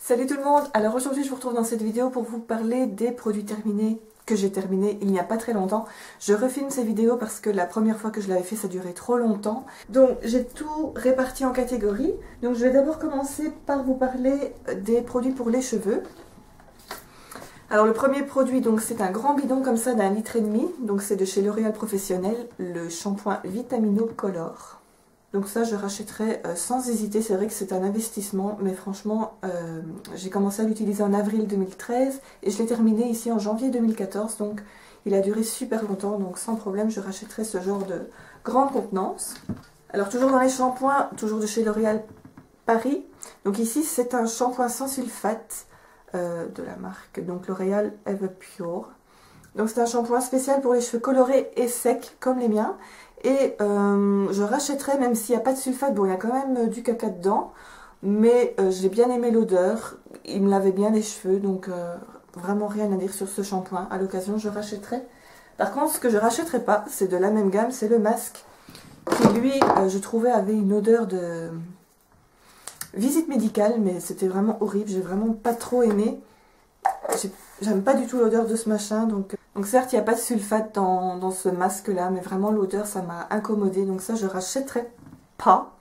Salut tout le monde. Alors aujourd'hui je vous retrouve dans cette vidéo pour vous parler des produits terminés que j'ai terminés il n'y a pas très longtemps. Je refilme ces vidéos parce que la première fois que je l'avais fait ça durait trop longtemps. Donc j'ai tout réparti en catégories. Donc je vais d'abord commencer par vous parler des produits pour les cheveux. Alors le premier produit, donc c'est un grand bidon comme ça d'1,5 litre. Donc c'est de chez L'Oréal Professionnel, le shampoing Vitamino Color. Donc ça je rachèterai sans hésiter. C'est vrai que c'est un investissement, mais franchement j'ai commencé à l'utiliser en avril 2013 et je l'ai terminé ici en janvier 2014. Donc il a duré super longtemps, donc sans problème je rachèterai ce genre de grande contenance. Alors toujours dans les shampoings, toujours de chez L'Oréal Paris. Donc ici c'est un shampoing sans sulfate de la marque donc L'Oréal Everpure. Donc c'est un shampoing spécial pour les cheveux colorés et secs comme les miens. Et je rachèterai même s'il n'y a pas de sulfate. Bon, il y a quand même du caca dedans, mais j'ai bien aimé l'odeur. Il me lavait bien les cheveux, donc vraiment rien à dire sur ce shampoing. À l'occasion, je rachèterai. Par contre, ce que je rachèterai pas, c'est de la même gamme, c'est le masque, qui lui, je trouvais, avait une odeur de visite médicale, mais c'était vraiment horrible. J'ai vraiment pas trop aimé. J'aime pas du tout l'odeur de ce machin, donc certes il n'y a pas de sulfate dans ce masque là, mais vraiment l'odeur ça m'a incommodée, donc ça je rachèterai pas.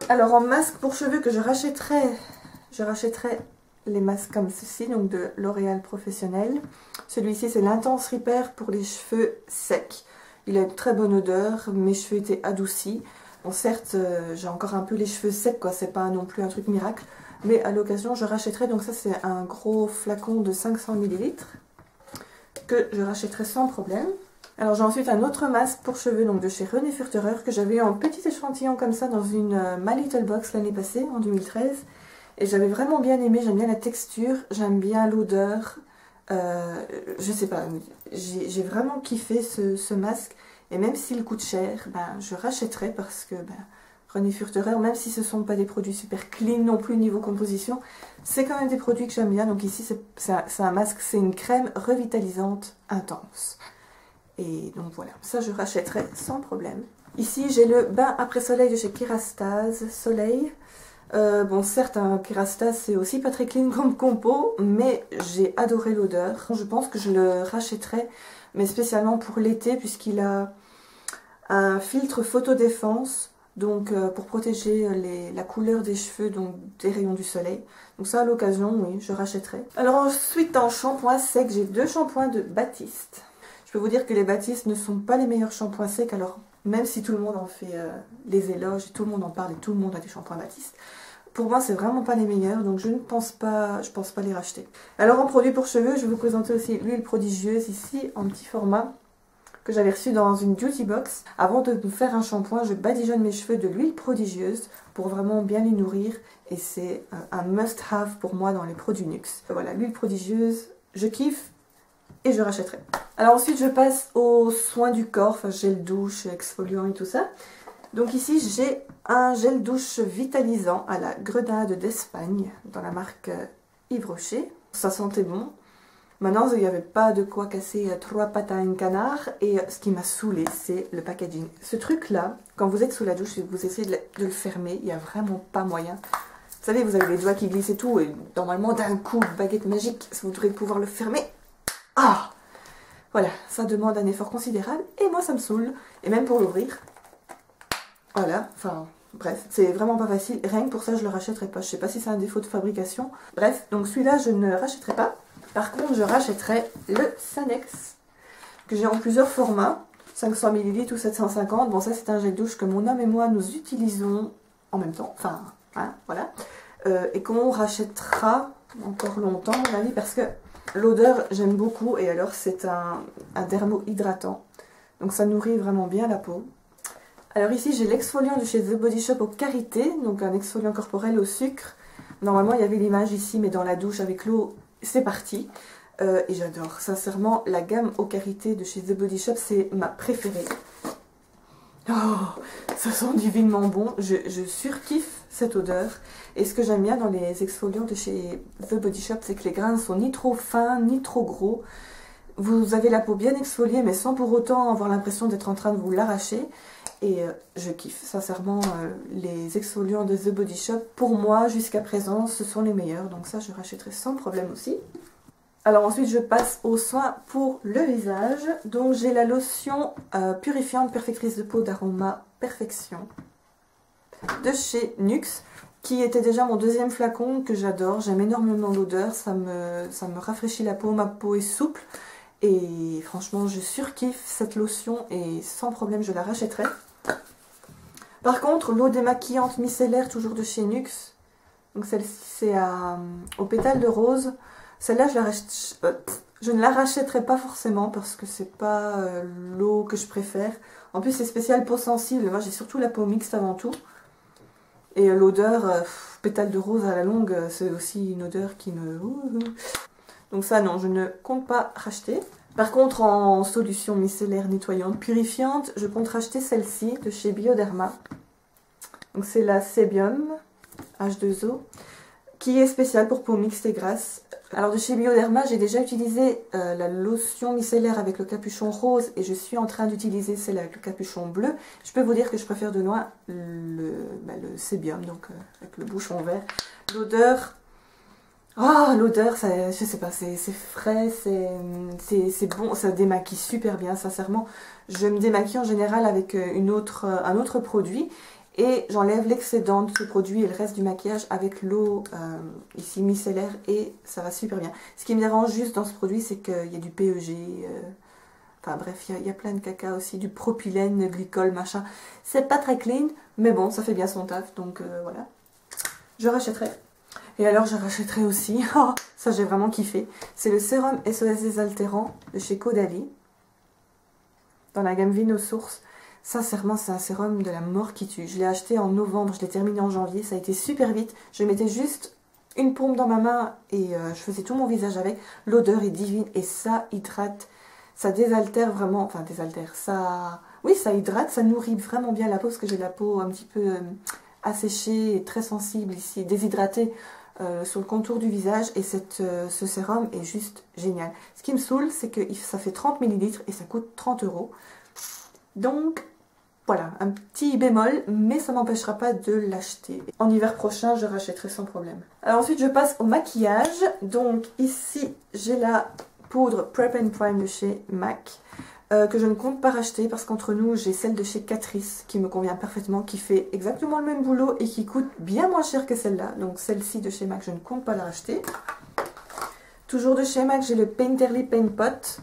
Alors en masque pour cheveux que je rachèterai les masques comme ceci, donc de L'Oréal Professionnel. Celui-ci c'est l'Intense Repair pour les cheveux secs. Il a une très bonne odeur, mes cheveux étaient adoucis. Bon certes j'ai encore un peu les cheveux secs quoi, c'est pas non plus un truc miracle. Mais à l'occasion, je rachèterai, donc ça c'est un gros flacon de 500 ml que je rachèterai sans problème. Alors j'ai ensuite un autre masque pour cheveux, donc de chez René Furterer, que j'avais eu en petit échantillon comme ça dans une My Little Box l'année passée, en 2013. Et j'avais vraiment bien aimé, j'aime bien la texture, j'aime bien l'odeur. Je sais pas, j'ai vraiment kiffé ce masque. Et même s'il coûte cher, je rachèterai parce que... René Furterer, même si ce ne sont pas des produits super clean non plus niveau composition, c'est quand même des produits que j'aime bien. Donc ici c'est un masque, c'est une crème revitalisante intense. Et donc voilà, ça je rachèterai sans problème. Ici j'ai le bain après soleil de chez Kerastase Soleil. Bon certes un Kerastase c'est aussi pas très clean comme compo, mais j'ai adoré l'odeur. Je pense que je le rachèterai, mais spécialement pour l'été puisqu'il a un filtre photodéfense. Donc pour protéger la couleur des cheveux donc des rayons du soleil. Donc ça à l'occasion, oui, je rachèterai. Alors ensuite en shampoing sec, j'ai deux shampoings de Baptiste. Je peux vous dire que les Baptiste ne sont pas les meilleurs shampoings secs. Alors même si tout le monde en fait des éloges et tout le monde en parle et tout le monde a des shampoings Baptiste, pour moi c'est vraiment pas les meilleurs. Donc je pense pas les racheter. Alors en produit pour cheveux, je vais vous présenter aussi l'huile prodigieuse ici en petit format, que j'avais reçu dans une beauty box. Avant de me faire un shampoing, je badigeonne mes cheveux de l'huile prodigieuse pour vraiment bien les nourrir. Et c'est un must-have pour moi dans les produits NYX. Voilà, l'huile prodigieuse, je kiffe et je rachèterai. Alors ensuite, je passe aux soins du corps, enfin gel douche, exfoliant et tout ça. Donc ici, j'ai un gel douche vitalisant à la grenade d'Espagne dans la marque Yves Rocher. Ça sentait bon. Maintenant, il n'y avait pas de quoi casser trois pattes à un canard. Et ce qui m'a saoulée, c'est le packaging. Ce truc-là, quand vous êtes sous la douche et que vous essayez de le fermer, il n'y a vraiment pas moyen. Vous savez, vous avez les doigts qui glissent et tout. Et normalement, d'un coup, baguette magique, vous devriez pouvoir le fermer. Ah! Voilà, ça demande un effort considérable. Et moi, ça me saoule. Et même pour l'ouvrir. Voilà, enfin... Bref, c'est vraiment pas facile. Rien que pour ça, je le rachèterai pas. Je sais pas si c'est un défaut de fabrication. Bref, donc celui-là, je ne rachèterai pas. Par contre, je rachèterai le Sanex, que j'ai en plusieurs formats, 500 ml ou 750. Bon, ça c'est un gel douche que mon homme et moi nous utilisons en même temps, enfin, hein, voilà. Et qu'on rachètera encore longtemps, à mon avis, parce que l'odeur, j'aime beaucoup. Et alors, c'est un dermo-hydratant, donc ça nourrit vraiment bien la peau. Alors ici, j'ai l'exfoliant de chez The Body Shop au karité, donc un exfoliant corporel au sucre. Normalement, il y avait l'image ici, mais dans la douche avec l'eau, c'est parti. Et j'adore, sincèrement, la gamme au karité de chez The Body Shop, c'est ma préférée. Oh, ça sent divinement bon. Je surkiffe cette odeur. Et ce que j'aime bien dans les exfoliants de chez The Body Shop, c'est que les grains ne sont ni trop fins, ni trop gros. vous avez la peau bien exfoliée, mais sans pour autant avoir l'impression d'être en train de vous l'arracher. Et je kiffe, sincèrement, les exfoliants de The Body Shop, pour moi, jusqu'à présent, ce sont les meilleurs. Donc ça, je rachèterai sans problème aussi. Alors ensuite, je passe aux soins pour le visage. Donc j'ai la lotion purifiante perfectrice de peau d'Aroma Perfection de chez NYX, qui était déjà mon deuxième flacon, que j'adore. J'aime énormément l'odeur, ça me rafraîchit la peau, ma peau est souple. Et franchement, je surkiffe cette lotion et sans problème, je la rachèterai. Par contre, l'eau démaquillante micellaire, toujours de chez NYX. Donc celle-ci, c'est au pétale de rose. Celle-là, je ne la rachèterai pas forcément parce que c'est pas l'eau que je préfère. En plus, c'est spécial peau sensible. Moi, j'ai surtout la peau mixte avant tout. Et l'odeur, pétale de rose à la longue, c'est aussi une odeur qui me... Donc ça, non, je ne compte pas racheter. Par contre, en solution micellaire nettoyante purifiante, je compte racheter celle-ci de chez Bioderma. Donc c'est la Sebium H2O, qui est spéciale pour peau mixte et grasse. Alors de chez Bioderma, j'ai déjà utilisé la lotion micellaire avec le capuchon rose et je suis en train d'utiliser celle avec le capuchon bleu. Je peux vous dire que je préfère de loin le Sebium, donc avec le bouchon vert. L'odeur... Ah, l'odeur, je sais pas, c'est frais, c'est bon, ça démaquille super bien, sincèrement. Je me démaquille en général avec un autre produit et j'enlève l'excédent de ce produit et le reste du maquillage avec l'eau ici micellaire et ça va super bien. Ce qui me dérange juste dans ce produit, c'est qu'il y a du PEG, enfin bref, il y a plein de caca aussi, du propylène, glycol, machin. C'est pas très clean, mais bon, ça fait bien son taf, donc voilà. Je rachèterai. Et alors je rachèterai aussi, oh, ça j'ai vraiment kiffé, c'est le sérum SOS désaltérant de chez Caudalie, dans la gamme Vino Source. Sincèrement, c'est un sérum de la mort qui tue. Je l'ai acheté en novembre, je l'ai terminé en janvier, ça a été super vite. Je mettais juste une paume dans ma main et je faisais tout mon visage avec. L'odeur est divine et ça hydrate, ça désaltère vraiment, enfin désaltère, ça... Oui, ça hydrate, ça nourrit vraiment bien la peau parce que j'ai la peau un petit peu asséchée et très sensible ici, déshydratée. Sur le contour du visage et ce sérum est juste génial. Ce qui me saoule, c'est que ça fait 30 ml et ça coûte 30 €. Donc voilà, un petit bémol, mais ça ne m'empêchera pas de l'acheter. En hiver prochain, je rachèterai sans problème. Alors ensuite, je passe au maquillage. Donc ici, j'ai la poudre Prep and Prime de chez MAC. Que je ne compte pas racheter parce qu'entre nous j'ai celle de chez Catrice qui me convient parfaitement, qui fait exactement le même boulot et qui coûte bien moins cher que celle-là. Donc celle-ci de chez MAC, je ne compte pas la racheter. Toujours de chez MAC, j'ai le Painterly Paint Pot,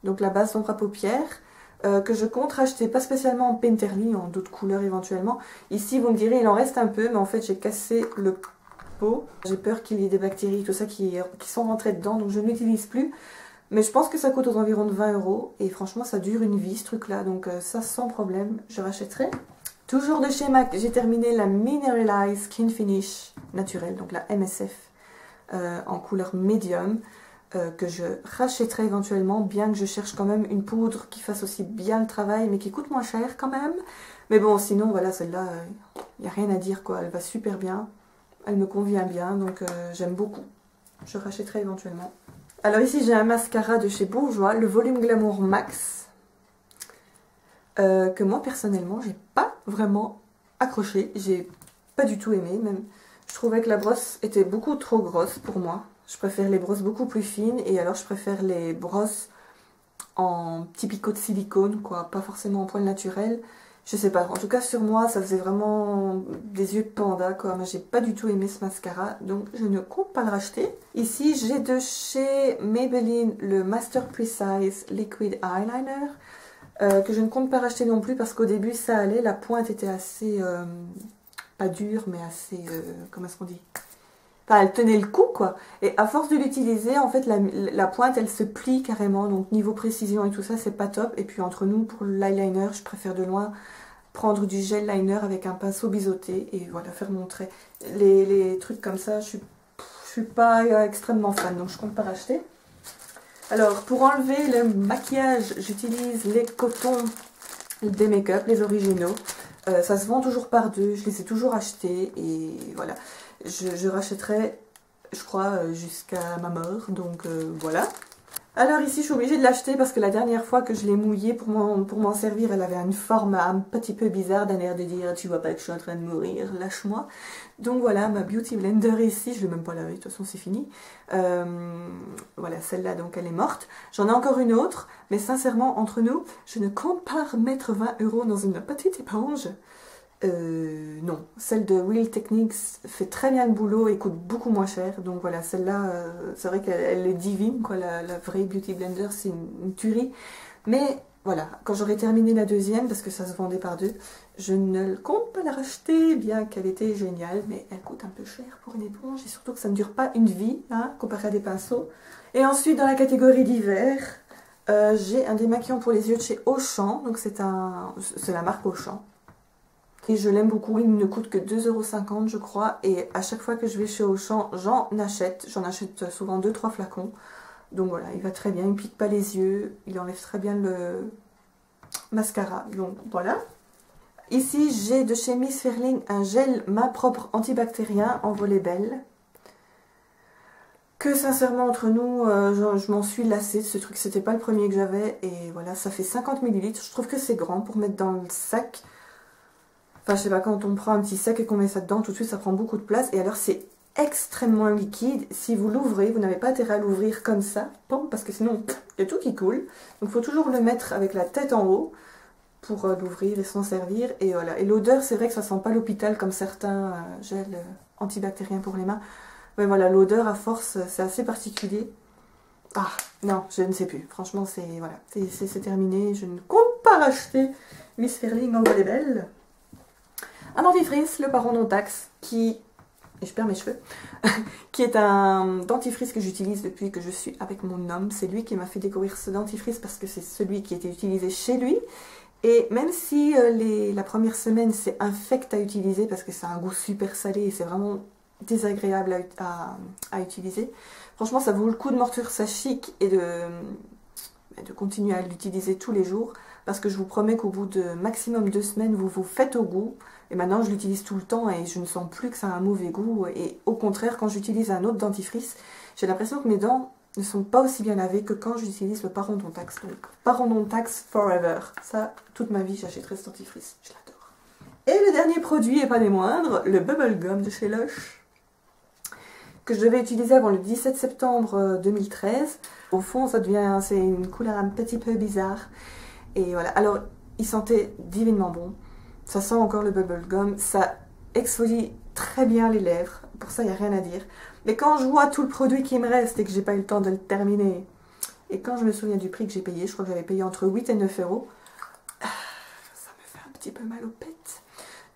donc la base d'ombre à paupières, que je compte racheter, pas spécialement en Painterly, en d'autres couleurs éventuellement. Ici vous me direz il en reste un peu, mais en fait j'ai cassé le pot. J'ai peur qu'il y ait des bactéries, tout ça qui sont rentrées dedans, donc je ne l'utilise plus. Mais je pense que ça coûte aux environs de 20 € et franchement ça dure une vie ce truc là, donc ça sans problème je rachèterai. Toujours de chez MAC, j'ai terminé la Mineralize Skin Finish naturelle, donc la MSF en couleur médium, que je rachèterai éventuellement, bien que je cherche quand même une poudre qui fasse aussi bien le travail mais qui coûte moins cher quand même. Mais bon, sinon voilà, celle-là, il n'y a rien à dire quoi, elle va super bien, elle me convient bien, donc j'aime beaucoup. Je rachèterai éventuellement. Alors ici j'ai un mascara de chez Bourjois, le Volume Glamour Max, que moi personnellement j'ai pas vraiment accroché, j'ai pas du tout aimé même. Je trouvais que la brosse était beaucoup trop grosse pour moi, je préfère les brosses beaucoup plus fines et alors je préfère les brosses en petits picots de silicone quoi, pas forcément en poil naturel. Je sais pas, en tout cas sur moi ça faisait vraiment des yeux de panda quoi, moi j'ai pas du tout aimé ce mascara donc je ne compte pas le racheter. Ici j'ai de chez Maybelline le Master Precise Liquid Eyeliner que je ne compte pas racheter non plus parce qu'au début ça allait, la pointe était assez, pas dure mais assez, comment est-ce qu'on dit, enfin elle tenait le coup quoi, et à force de l'utiliser en fait la pointe elle se plie carrément, donc niveau précision et tout ça c'est pas top. Et puis entre nous pour l'eyeliner je préfère de loin prendre du gel liner avec un pinceau biseauté et voilà faire mon trait. Les trucs comme ça je suis pas extrêmement fan donc je compte pas racheter. Alors pour enlever le maquillage j'utilise les cotons des make-up, les originaux. Ça se vend toujours par deux, je les ai toujours achetés et voilà. Je rachèterai, je crois, jusqu'à ma mort, donc voilà. Alors ici, je suis obligée de l'acheter parce que la dernière fois que je l'ai mouillée pour m'en servir, elle avait une forme un petit peu bizarre, d'un air de dire « tu vois pas que je suis en train de mourir, lâche-moi ». Donc voilà, ma Beauty Blender ici, je ne l'ai même pas lavée, de toute façon c'est fini. Voilà, celle-là, donc elle est morte. J'en ai encore une autre, mais sincèrement, entre nous, je ne compte pas remettre 20 € dans une petite éponge. Non, celle de Real Techniques fait très bien le boulot et coûte beaucoup moins cher. Donc voilà, celle-là, c'est vrai qu'elle est divine, quoi. La vraie Beauty Blender, c'est une tuerie. Mais voilà, quand j'aurai terminé la deuxième, parce que ça se vendait par deux, je ne compte pas la racheter, bien qu'elle était géniale, mais elle coûte un peu cher pour une éponge et surtout que ça ne dure pas une vie, hein, comparé à des pinceaux. Et ensuite, dans la catégorie d'hiver, j'ai un démaquillant pour les yeux de chez Auchan. Donc c'est la marque Auchan. Et je l'aime beaucoup, il ne coûte que 2,50 € je crois. Et à chaque fois que je vais chez Auchan, j'en achète. J'en achète souvent 2-3 flacons. Donc voilà, il va très bien, il ne pique pas les yeux. Il enlève très bien le mascara. Donc voilà. Ici, j'ai de chez Miss Fairling un gel main propre antibactérien en volet belle. Que sincèrement, entre nous, je m'en suis lassée de ce truc. C'était pas le premier que j'avais. Et voilà, ça fait 50 ml. Je trouve que c'est grand pour mettre dans le sac. Enfin, je sais pas, quand on prend un petit sac et qu'on met ça dedans, tout de suite, ça prend beaucoup de place. Et alors, c'est extrêmement liquide. Si vous l'ouvrez, vous n'avez pas intérêt à l'ouvrir comme ça, parce que sinon, il y a tout qui coule. Donc, il faut toujours le mettre avec la tête en haut pour l'ouvrir et s'en servir. Et voilà. Et l'odeur, c'est vrai que ça sent pas l'hôpital comme certains gels antibactériens pour les mains. Mais voilà, l'odeur, à force, c'est assez particulier. Ah, non, je ne sais plus. Franchement, c'est voilà, c'est terminé. Je ne compte pas racheter Miss Fairling en volet belle. Un dentifrice, le Parodontax, et je perds mes cheveux, qui est un dentifrice que j'utilise depuis que je suis avec mon homme. C'est lui qui m'a fait découvrir ce dentifrice parce que c'est celui qui était utilisé chez lui. Et même si la première semaine c'est infect à utiliser parce que ça a un goût super salé et c'est vraiment désagréable à utiliser, franchement ça vaut le coup de mortir sa chic et de continuer à l'utiliser tous les jours. Parce que je vous promets qu'au bout de maximum 2 semaines, vous vous faites au goût. Et maintenant, je l'utilise tout le temps et je ne sens plus que ça a un mauvais goût. Et au contraire, quand j'utilise un autre dentifrice, j'ai l'impression que mes dents ne sont pas aussi bien lavées que quand j'utilise le Parodontax. Donc, Parodontax Forever. Ça, toute ma vie, j'achèterai ce dentifrice. Je l'adore. Et le dernier produit, et pas des moindres, le Bubble Gum de chez Lush, que je devais utiliser avant le 17 septembre 2013. Au fond, c'est une couleur un petit peu bizarre. Et voilà, alors il sentait divinement bon. Ça sent encore le bubble gum, ça exfolie très bien les lèvres. Pour ça, il n'y a rien à dire. Mais quand je vois tout le produit qui me reste et que j'ai pas eu le temps de le terminer, et quand je me souviens du prix que j'ai payé, je crois que j'avais payé entre 8 et 9 €, ça me fait un petit peu mal aux pètes.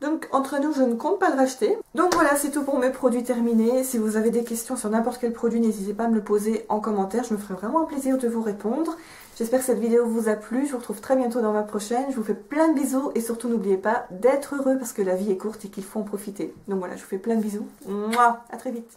Donc, entre nous, je ne compte pas le racheter. Donc voilà, c'est tout pour mes produits terminés. Si vous avez des questions sur n'importe quel produit, n'hésitez pas à me le poser en commentaire. Je me ferai vraiment un plaisir de vous répondre. J'espère que cette vidéo vous a plu. Je vous retrouve très bientôt dans ma prochaine. Je vous fais plein de bisous. Et surtout, n'oubliez pas d'être heureux parce que la vie est courte et qu'il faut en profiter. Donc voilà, je vous fais plein de bisous. Mouah, à très vite.